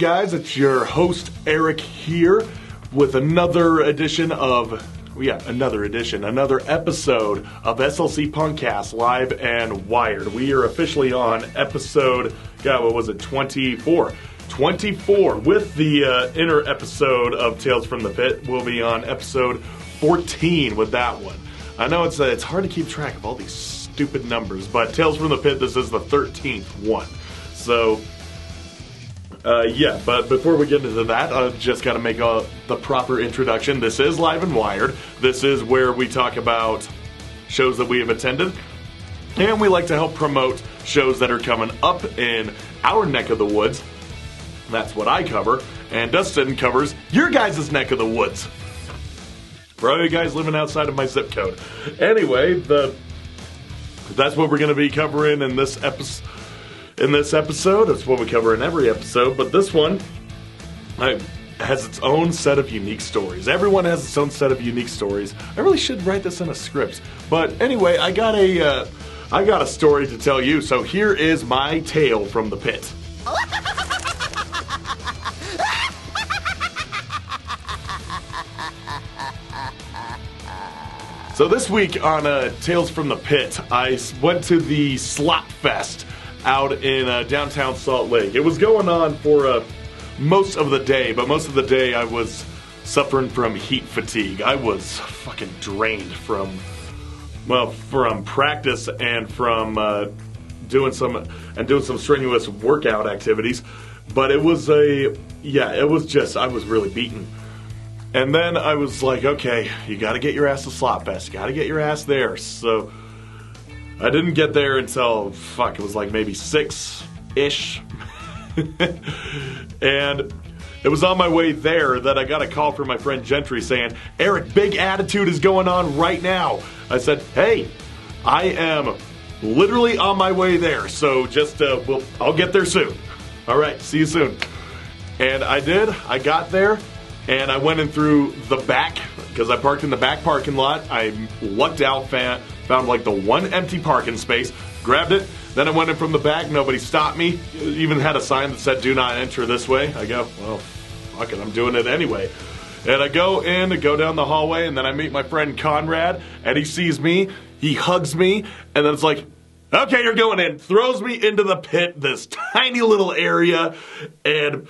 guys? It's your host, Eric, here with another episode of SLC Punkcast, live and wired. We are officially on episode, 24. 24. With the inner episode of Tales from the Pit, we'll be on episode 14 with that one. I know it's hard to keep track of all these stupid numbers, but Tales from the Pit, this is the 13th one. So, but before we get into that, I've just got to make the proper introduction. This is Live and Wired. This is where we talk about shows that we have attended, and we like to help promote shows that are coming up in our neck of the woods. That's what I cover, and Dustin covers your guys' neck of the woods. For all you guys living outside of my zip code. Anyway, that's what we're going to be covering in this episode. That's what we cover in every episode, but this one has its own set of unique stories. Everyone has its own set of unique stories. I really should write this in a script. But anyway, I got a story to tell you, so here is my tale from the pit. So this week on Tales from the Pit, I went to the Slop Fest out in downtown Salt Lake. It was going on for most of the day, but most of the day I was suffering from heat fatigue. I was fucking drained from practice and from doing some strenuous workout activities. But I was really beaten. And then I was like, okay, you got to get your ass to Slop Fest. You got to get your ass there. So I didn't get there until, it was like maybe 6-ish. And it was on my way there that I got a call from my friend Gentry saying, Eric, big attitude is going on right now. I said, hey, I am literally on my way there. So just, I'll get there soon. All right, see you soon. And I did. I got there. And I went in through the back, because I parked in the back parking lot. I lucked out, found like the one empty parking space, grabbed it. Then I went in from the back. Nobody stopped me. Even had a sign that said, do not enter this way. I go, well, fuck it, I'm doing it anyway. And I go down the hallway, and then I meet my friend Conrad, and he sees me, he hugs me, and then it's like, okay, you're going in. Throws me into the pit, this tiny little area, and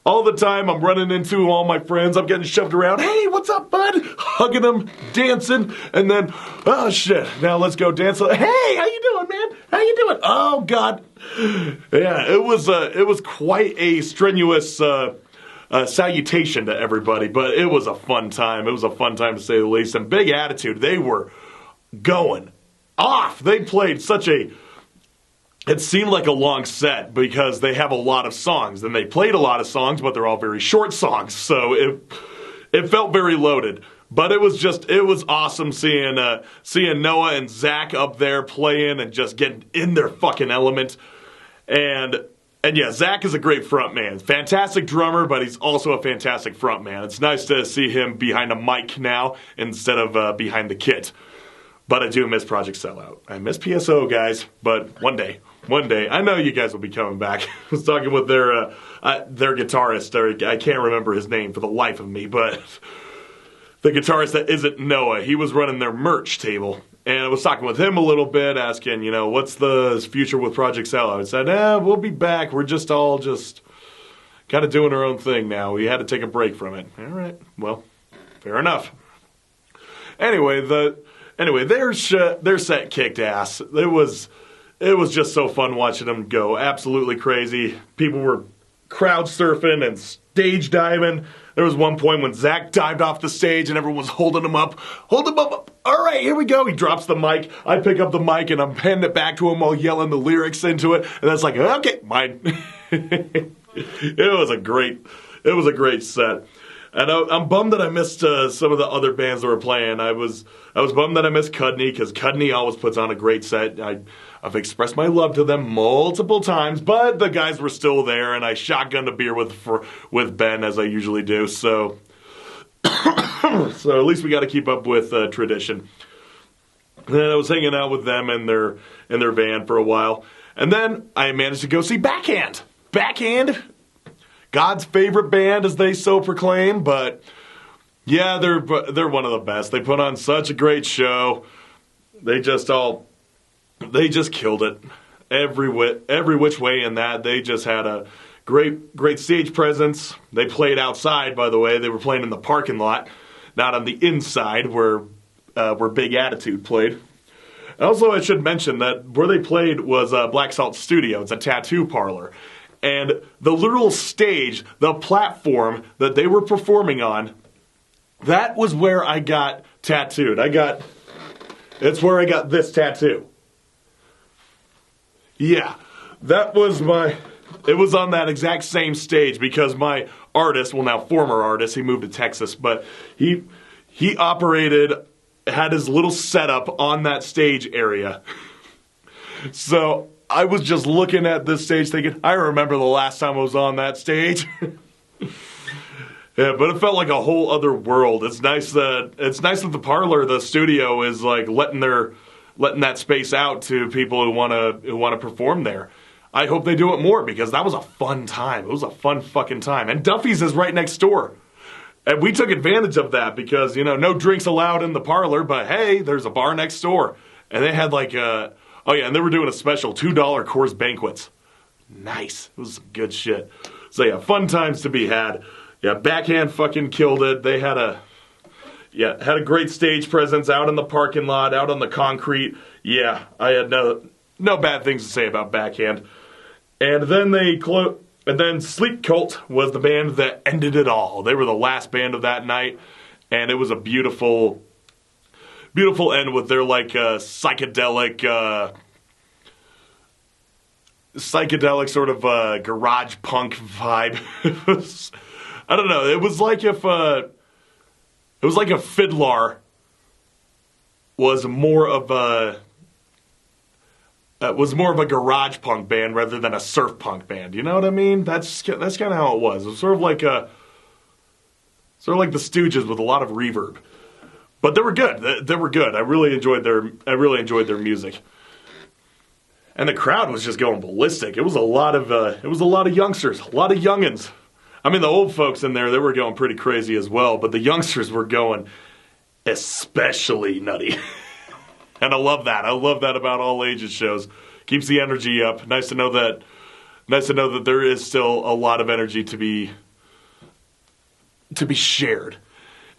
all the time, I'm running into all my friends. I'm getting shoved around. Hey, what's up, bud? Hugging them, dancing, and then, oh, shit. Now let's go dance. Hey, how you doing, man? How you doing? Oh, God. Yeah, it was quite a strenuous salutation to everybody, but it was a fun time. It was a fun time, to say the least. And big attitude. They were going off. They played it seemed like a long set because they have a lot of songs, and they played a lot of songs, but they're all very short songs, so it felt very loaded. But it was awesome seeing Noah and Zach up there playing and just getting in their fucking element. And yeah, Zach is a great front man. Fantastic drummer, but he's also a fantastic front man. It's nice to see him behind a mic now instead of behind the kit. But I do miss Project Sellout. I miss PSO, guys, but one day, I know you guys will be coming back. I was talking with their guitarist, I can't remember his name for the life of me, but the guitarist that isn't Noah, he was running their merch table. And I was talking with him a little bit, asking, what's the future with Project Sellout? I said, we'll be back. We're all kind of doing our own thing now. We had to take a break from it. All right, well, fair enough. Anyway, their set kicked ass. It was just so fun watching them go absolutely crazy. People were crowd surfing and stage diving. There was one point when Zach dived off the stage and everyone was holding him up. Hold him up. All right, here we go. He drops the mic. I pick up the mic and I'm handing it back to him while yelling the lyrics into it. And that's like, okay, mine. It was a great set. And I'm bummed that I missed some of the other bands that were playing. I was bummed that I missed Cudney, because Cudney always puts on a great set. I've expressed my love to them multiple times, but the guys were still there, and I shotgunned a beer with Ben, as I usually do. So at least we got to keep up with tradition. And then I was hanging out with them in their van for a while, and then I managed to go see Backhand. Backhand God's favorite band, as they so proclaim, but yeah, they're one of the best. They put on such a great show. They just killed it every which way in that. They just had a great stage presence. They played outside, by the way. They were playing in the parking lot, not on the inside where Big Attitude played. Also, I should mention that where they played was Black Salt Studio. It's a tattoo parlor. And the literal stage, the platform that they were performing on, that was where I got tattooed. It's where I got this tattoo. Yeah, it was on that exact same stage because my artist, well now former artist, he moved to Texas, but he had his little setup on that stage area. So I was just looking at this stage thinking, I remember the last time I was on that stage. Yeah, but it felt like a whole other world. It's nice that the parlor, the studio, is like letting that space out to people who want to perform there. I hope they do it more because that was a fun time. It was a fun fucking time. And Duffy's is right next door. And we took advantage of that because, no drinks allowed in the parlor, but hey, there's a bar next door. And they had and they were doing a special $2 Coors banquets. Nice. It was some good shit. So yeah, fun times to be had. Yeah, Backhand fucking killed it. They had a great stage presence out in the parking lot, out on the concrete. Yeah, I had no bad things to say about Backhand. And then Sleep Cult was the band that ended it all. They were the last band of that night, and it was a beautiful end with their psychedelic sort of garage punk vibe. I don't know. It was like if Fiddler was more of a garage punk band rather than a surf punk band. You know what I mean? That's kind of how it was. It was sort of like the Stooges with a lot of reverb. But they were good. They were good. I really enjoyed their music. And the crowd was just going ballistic. It was a lot of youngsters, a lot of youngins. I mean, the old folks in there, they were going pretty crazy as well, but the youngsters were going especially nutty. And I love that. I love that about all ages shows. Keeps the energy up. Nice to know that there is still a lot of energy to be shared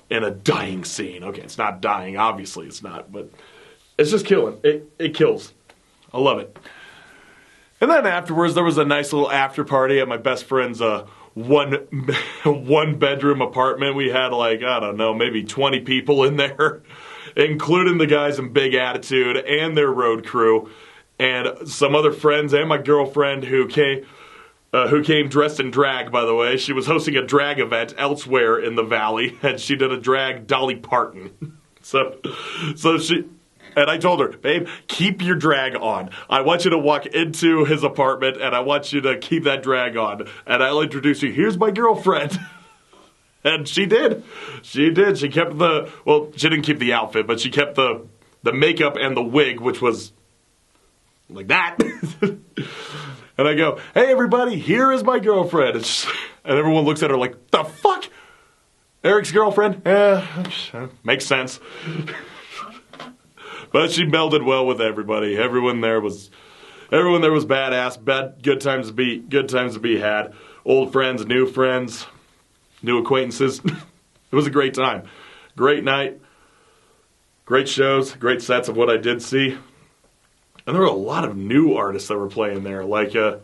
in a dying scene. Okay, it's not dying, obviously it's not, but it's just killing. It kills. I love it. And then afterwards, there was a nice little after party at my best friend's one bedroom apartment. We had maybe 20 people in there, including the guys in Big Attitude and their road crew, and some other friends and my girlfriend who came dressed in drag, by the way. She was hosting a drag event elsewhere in the valley, and she did a drag Dolly Parton. So she... And I told her, babe, keep your drag on. I want you to walk into his apartment, and I want you to keep that drag on. And I'll introduce you. Here's my girlfriend. And she did. She did. She kept she didn't keep the outfit, but she kept the makeup and the wig, which was like that. And I go, hey, everybody, here is my girlfriend. And everyone looks at her like, the fuck? Eric's girlfriend? Makes sense. But she melded well with everybody. Everyone there was badass. Good times to be had. Old friends, new acquaintances. It was a great time. Great night. Great shows. Great sets of what I did see. And there were a lot of new artists that were playing there. Like the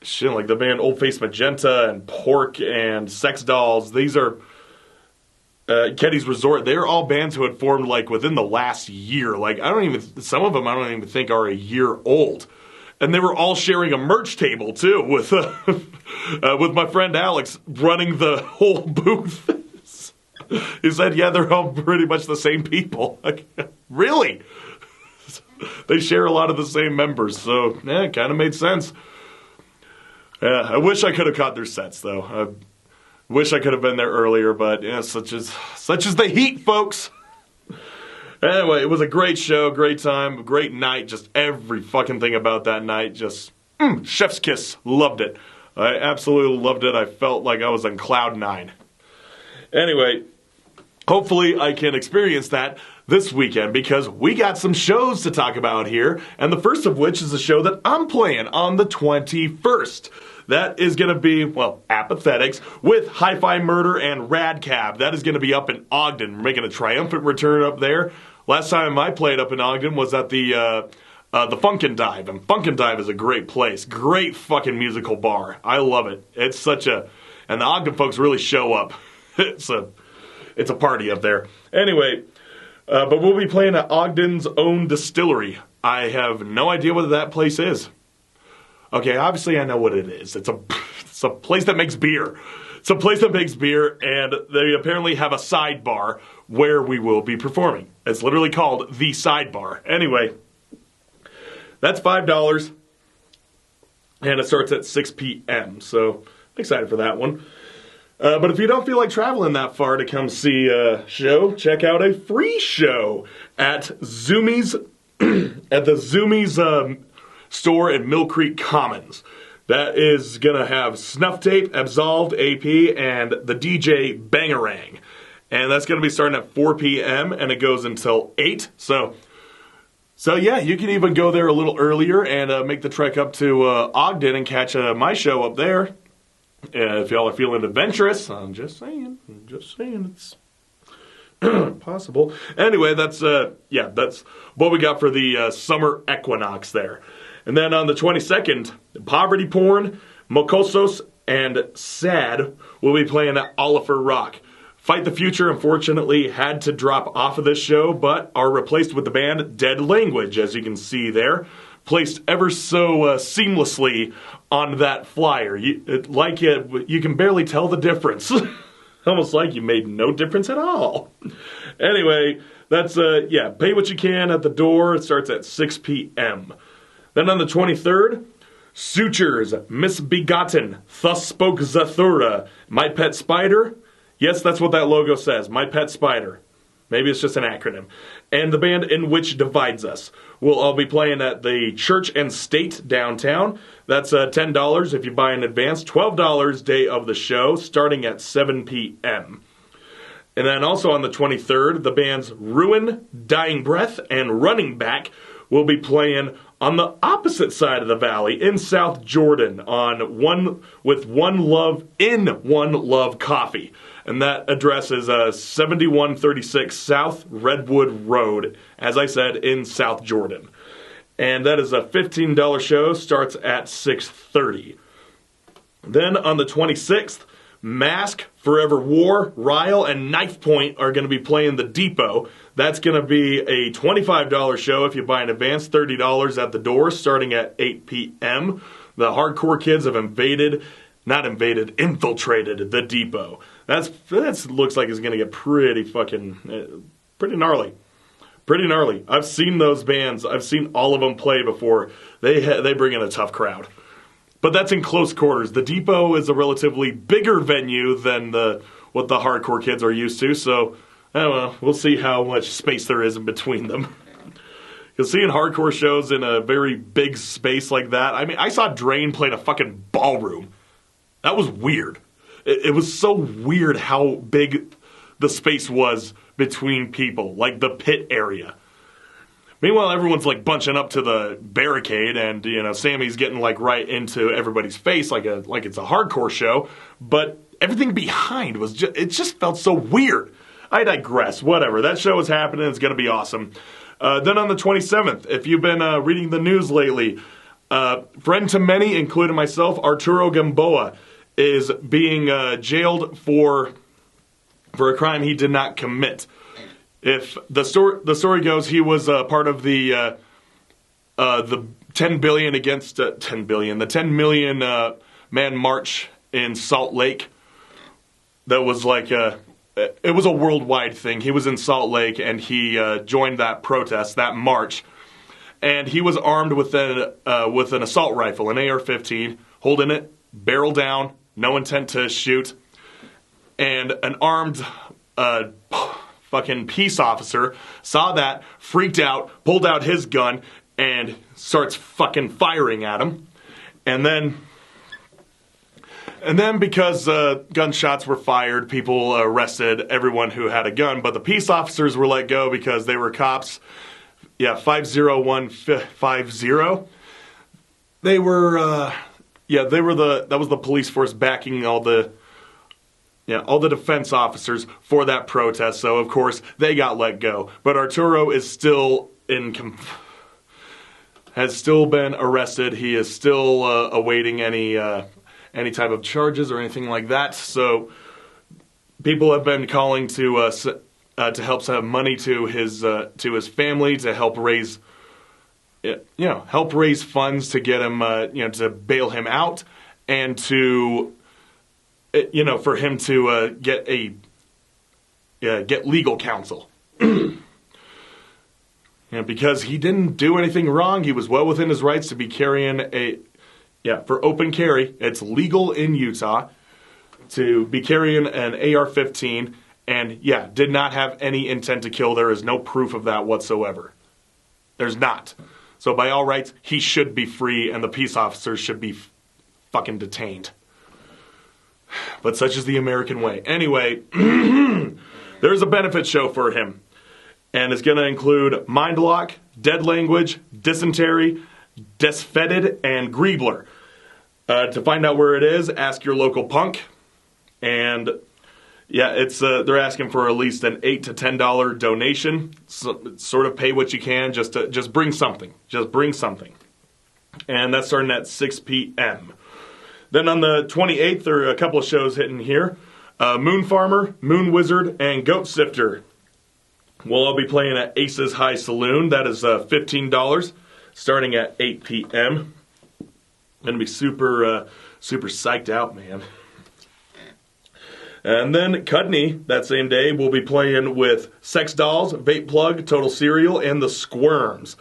band Old Face Magenta and Pork and Sex Dolls. These are... Keddy's Resort, they're all bands who had formed within the last year. Some of them I don't even think are a year old. And they were all sharing a merch table too with my friend Alex running the whole booth. He said, yeah, they're all pretty much the same people. Really? They share a lot of the same members, so yeah, it kind of made sense. I wish I could have caught their sets though. Wish I could have been there earlier, but yeah, such is the heat, folks. Anyway, it was a great show, great time, great night. Just every fucking thing about that night, just chef's kiss. Loved it. I absolutely loved it. I felt like I was on cloud 9. Anyway, hopefully I can experience that this weekend because we got some shows to talk about here, and the first of which is a show that I'm playing on the 21st. That is going to be, well, Apathetics with Hi-Fi Murder and Radcab. That is going to be up in Ogden. We're making a triumphant return up there. Last time I played up in Ogden was at the Funkin' Dive, and Funkin' Dive is a great place. Great fucking musical bar. I love it. It's such a... And the Ogden folks really show up. It's a party up there. Anyway, but we'll be playing at Ogden's own distillery. I have no idea what that place is. Okay, obviously I know what it is. It's a place that makes beer. It's a place that makes beer, and they apparently have a sidebar where we will be performing. It's literally called The Sidebar. Anyway, that's $5, and it starts at 6 p.m., so I'm excited for that one. But if you don't feel like traveling that far to come see a show, check out a free show at Zoomies, at the Zoomies store in Mill Creek Commons. That is going to have Snuff Tape, Absolved, AP, and the DJ Bangarang. And that's going to be starting at 4 p.m. and it goes until 8. So yeah, you can even go there a little earlier and make the trek up to Ogden and catch my show up there. If y'all are feeling adventurous, I'm just saying, it's possible. Anyway, that's what we got for the summer equinox there. And then on the 22nd, Poverty Porn, Mokosos, and Sad will be playing at Oliver Rock. Fight the Future, unfortunately, had to drop off of this show, but are replaced with the band Dead Language, as you can see there. Placed ever so seamlessly on that flyer. You can barely tell the difference. Almost like you made no difference at all. Anyway, that's, pay what you can at the door. It starts at 6 p.m. Then on the 23rd, Sutures, Misbegotten, Thus Spoke Zathura, My Pet Spider. Yes, that's what that logo says, My Pet Spider. Maybe it's just an acronym. And the band In Which Divides Us. We'll all be playing at the Church and State downtown. That's $10 if you buy in advance. $12 day of the show, starting at 7 p.m. And then also on the 23rd, the bands Ruin, Dying Breath, and Running Back will be playing on the opposite side of the valley in South Jordan on One Love Coffee. And that address is 7136 South Redwood Road, as I said, in South Jordan. And that is a $15 show, starts at 6:30. Then on the 26th, Mask, Forever War, Ryle, and Knife Point are going to be playing the Depot. That's going to be a $25 show if you buy in advance, $30 at the door, starting at 8 p.m. The hardcore kids have infiltrated the Depot. That looks like it's going to get pretty gnarly. Pretty gnarly. I've seen those bands. I've seen all of them play before. They bring in a tough crowd. But that's in close quarters. The Depot is a relatively bigger venue than what the hardcore kids are used to, so I don't know. We'll see how much space there is in between them. Because seeing hardcore shows in a very big space like that, I mean, I saw Drain play in a fucking ballroom. That was weird. It was so weird how big the space was between people, like the pit area. Meanwhile, everyone's like bunching up to the barricade, and Sammy's getting like right into everybody's face, like it's a hardcore show. But everything behind it just felt so weird. I digress. Whatever. That show is happening. It's going to be awesome. Then on the 27th, if you've been reading the news lately, friend to many, including myself, Arturo Gamboa, is being jailed for a crime he did not commit. If the story goes, he was part of the 10 billion against 10 billion, the 10 million man march in Salt Lake. That was like it was a worldwide thing. He was in Salt Lake and he joined that protest, that march, and he was armed with an assault rifle, an AR-15, holding it barrel down, no intent to shoot, and an armed fucking peace officer saw that, freaked out, pulled out his gun, and starts fucking firing at him. And then And then because gunshots were fired, people arrested everyone who had a gun, but the peace officers were let go because they were cops. Yeah, 50150. They were that was the police force backing all the defense officers for that protest. So of course they got let go. But Arturo is still has still been arrested. He is still awaiting any type of charges or anything like that. So people have been calling to help send money to his family to help raise funds to get him to bail him out and to for him to get legal counsel. Because he didn't do anything wrong, he was well within his rights to be carrying for open carry. It's legal in Utah to be carrying an AR-15, and did not have any intent to kill. There is no proof of that whatsoever. There's not. So by all rights, he should be free, and the peace officers should be fucking detained. But such is the American way. Anyway, there's a benefit show for him. And it's going to include mind lock, dead language, dysentery, desfetid, and Griebler. To find out where it is, ask your local punk. And it's they're asking for at least an $8 to $10 donation. So, sort of pay what you can, just bring something. Just bring something. And that's starting at 6 p.m. Then on the 28th, there are a couple of shows hitting here. Moon Farmer, Moon Wizard, and Goat Sifter. We'll all be playing at Ace's High Saloon. That is $15, starting at 8 p.m. I'm going to be super psyched out, man. And then Cudney, that same day, will be playing with Sex Dolls, Vape Plug, Total Cereal, and The Squirms.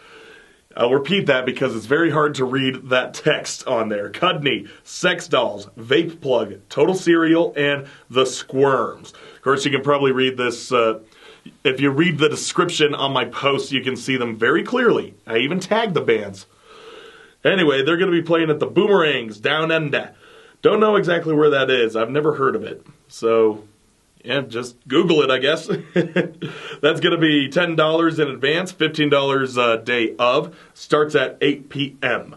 I'll repeat that because it's very hard to read that text on there. Cudney, Sex Dolls, Vape Plug, Total Cereal, and The Squirms. Of course, you can probably read this... if you read the description on my post, you can see them very clearly. I even tagged the bands. Anyway, they're going to be playing at the Boomerangs Down Under. Don't know exactly where that is. I've never heard of it. So, just Google it, I guess. That's going to be $10 in advance, $15 day of. Starts at 8 p.m.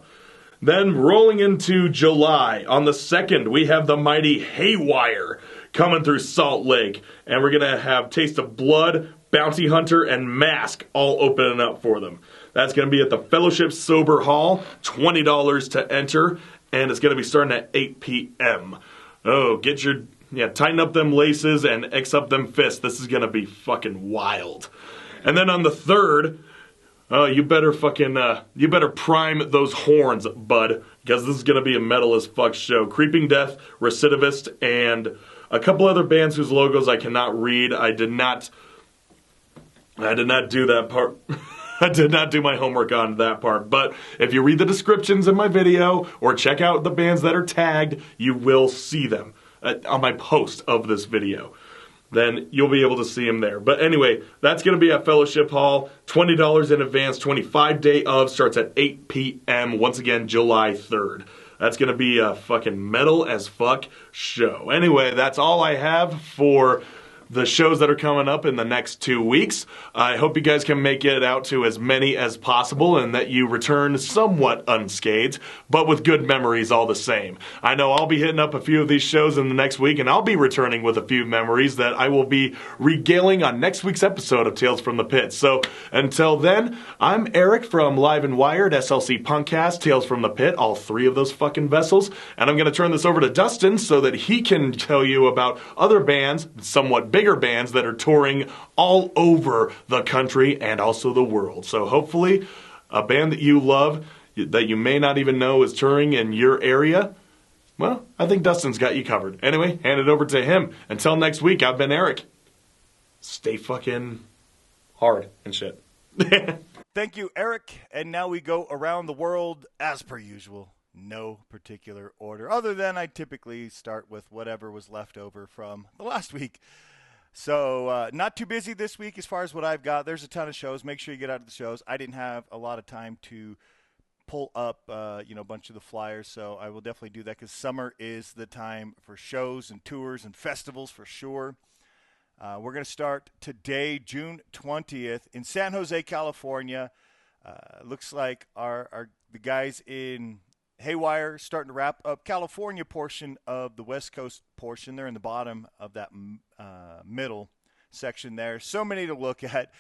Then rolling into July, on the 2nd, we have the mighty Haywire coming through Salt Lake. And we're going to have Taste of Blood, Bounty Hunter, and Mask all opening up for them. That's going to be at the Fellowship Sober Hall, $20 to enter, and it's going to be starting at 8 p.m. Oh, tighten up them laces and X up them fists. This is going to be fucking wild. And then on the 3rd, you better prime those horns, bud, because this is going to be a metal as fuck show. Creeping Death, Recidivist, and a couple other bands whose logos I cannot read. I did not do that part. I did not do my homework on that part. But if you read the descriptions in my video or check out the bands that are tagged, you will see them on my post of this video. Then you'll be able to see them there. But anyway, that's going to be at Fellowship Hall. $20 in advance, 25 day of, starts at 8 p.m. Once again, July 3rd. That's going to be a fucking metal as fuck show. Anyway, that's all I have for the shows that are coming up in the next 2 weeks. I hope you guys can make it out to as many as possible and that you return somewhat unscathed, but with good memories all the same. I know I'll be hitting up a few of these shows in the next week, and I'll be returning with a few memories that I will be regaling on next week's episode of Tales from the Pit. So until then, I'm Eric from Live and Wired, SLC Punkcast, Tales from the Pit, all three of those fucking vessels, and I'm going to turn this over to Dustin so that he can tell you about other bands, somewhat bigger bands that are touring all over the country and also the world. So hopefully a band that you love, that you may not even know is touring in your area, well, I think Dustin's got you covered. Anyway, hand it over to him. Until next week, I've been Eric. Stay fucking hard and shit. Thank you, Eric. And now we go around the world as per usual. No particular order, other than I typically start with whatever was left over from the last week. So not too busy this week as far as what I've got. There's a ton of shows. Make sure you get out to the shows. I didn't have a lot of time to pull up, a bunch of the flyers. So I will definitely do that because summer is the time for shows and tours and festivals for sure. We're going to start today, June 20th, in San Jose, California. Looks like the guys in Haywire starting to wrap up California portion of the West Coast portion. They're in the bottom of that middle section there. So many to look at.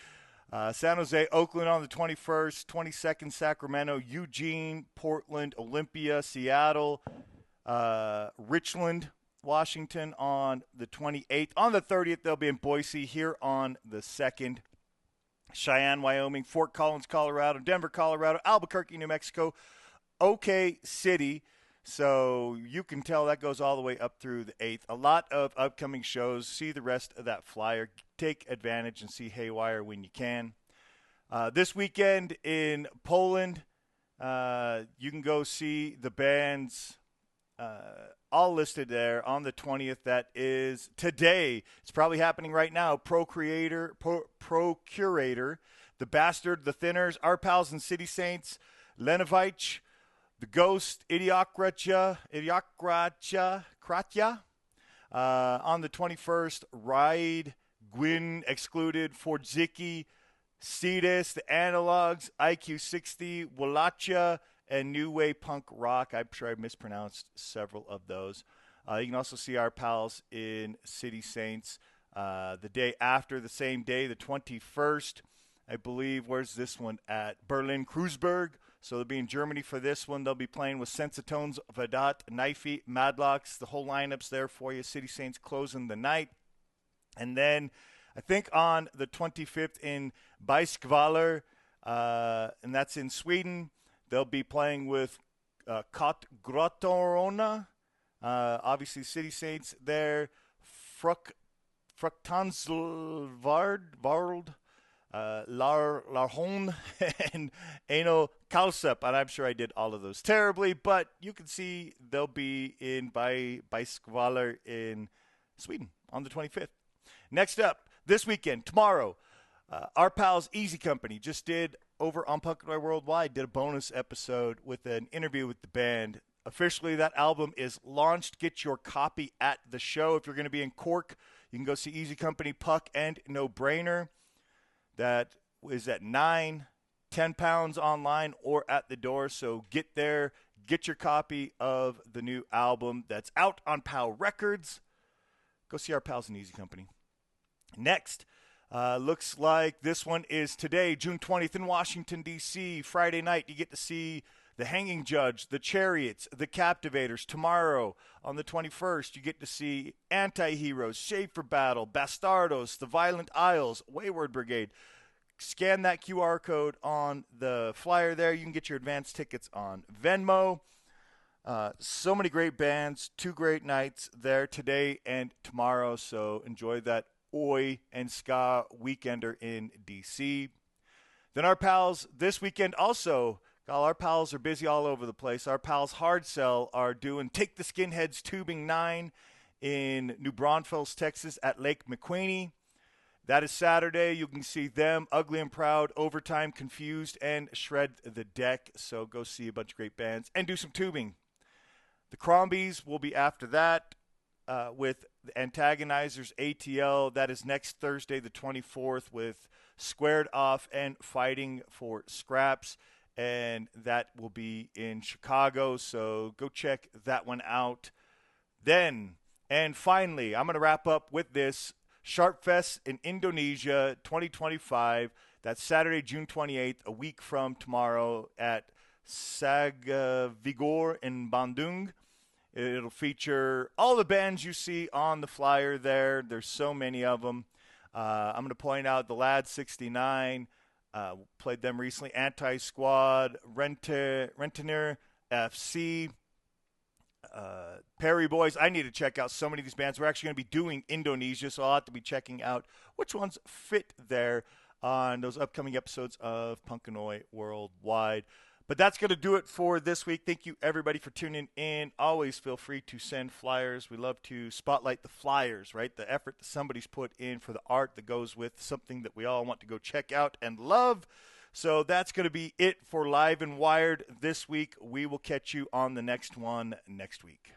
San Jose, Oakland on the 21st, 22nd, Sacramento, Eugene, Portland, Olympia, Seattle, Richland, Washington on the 28th. On the 30th, they'll be in Boise here on the 2nd. Cheyenne, Wyoming, Fort Collins, Colorado, Denver, Colorado, Albuquerque, New Mexico, OK City. So you can tell that goes all the way up through the 8th. A lot of upcoming shows. See the rest of that flyer. Take advantage and see Haywire when you can. This weekend in Poland, you can go see the bands all listed there on the 20th. That is today. It's probably happening right now. Procurator, The Bastard, The Thinners, Our Pals and City Saints, Lenovich, The Ghost, Idiocratia. On the 21st, Ride, Gwyn, Excluded, Fordzicki, Cetus, The Analogs, IQ60, Wallachia, and New Wave Punk Rock. I'm sure I mispronounced several of those. You can also see Our Pals in City Saints the day after, the same day, the 21st. I believe, where's this one at? Berlin, Kreuzberg. So they'll be in Germany for this one. They'll be playing with Sensatones, Vadat, Knifey, Madlocks. The whole lineup's there for you. City Saints closing the night. And then I think on the 25th in Beiskvaller, and that's in Sweden, they'll be playing with Kot Grottorona. Obviously, City Saints there. Fruktansvard, Larhon, and Eno Kalsup. And I'm sure I did all of those terribly, but you can see they'll be in Beiskvaller in Sweden on the 25th. Next up, this weekend, tomorrow, our pals Easy Company just did over on Punk Noise Worldwide, did a bonus episode with an interview with the band. Officially, that album is launched. Get your copy at the show. If you're going to be in Cork, you can go see Easy Company, Puck, and No Brainer. That is at 9, 10 pounds online or at the door. So get there, get your copy of the new album that's out on POW Records. Go see our pals in Easy Company. Next, looks like this one is today, June 20th in Washington, D.C. Friday night, you get to see The Hanging Judge, The Chariots, The Captivators. Tomorrow, on the 21st, you get to see Anti-Heroes, Shave for Battle, Bastardos, The Violent Isles, Wayward Brigade. Scan that QR code on the flyer there. You can get your advance tickets on Venmo. So many great bands, 2 great nights there today and tomorrow, so enjoy that Oi and Ska weekender in D.C. Then our pals this weekend also, our pals are busy all over the place. Our pals Hard Sell are doing Take the Skinheads Tubing 9 in New Braunfels, Texas at Lake McQueeney. That is Saturday. You can see them, Ugly and Proud, Overtime, Confused, and Shred the Deck. So go see a bunch of great bands and do some tubing. The Crombies will be after that with the Antagonizers ATL. That is next Thursday, the 24th, with Squared Off and Fighting for Scraps. And that will be in Chicago. So go check that one out. Then, and finally, I'm going to wrap up with this. Slop Fest in Indonesia 2025. That's Saturday, June 28th, a week from tomorrow at Sagvigor in Bandung. It'll feature all the bands you see on the flyer there. There's so many of them. I'm going to point out the Lad 69. Played them recently. Anti-Squad, Rentner, FC, Perry Boys. I need to check out so many of these bands. We're actually going to be doing Indonesia, so I'll have to be checking out which ones fit there on those upcoming episodes of Punk Noise Worldwide. But that's going to do it for this week. Thank you, everybody, for tuning in. Always feel free to send flyers. We love to spotlight the flyers, right? The effort that somebody's put in for the art that goes with something that we all want to go check out and love. So that's going to be it for Live and Wired this week. We will catch you on the next one next week.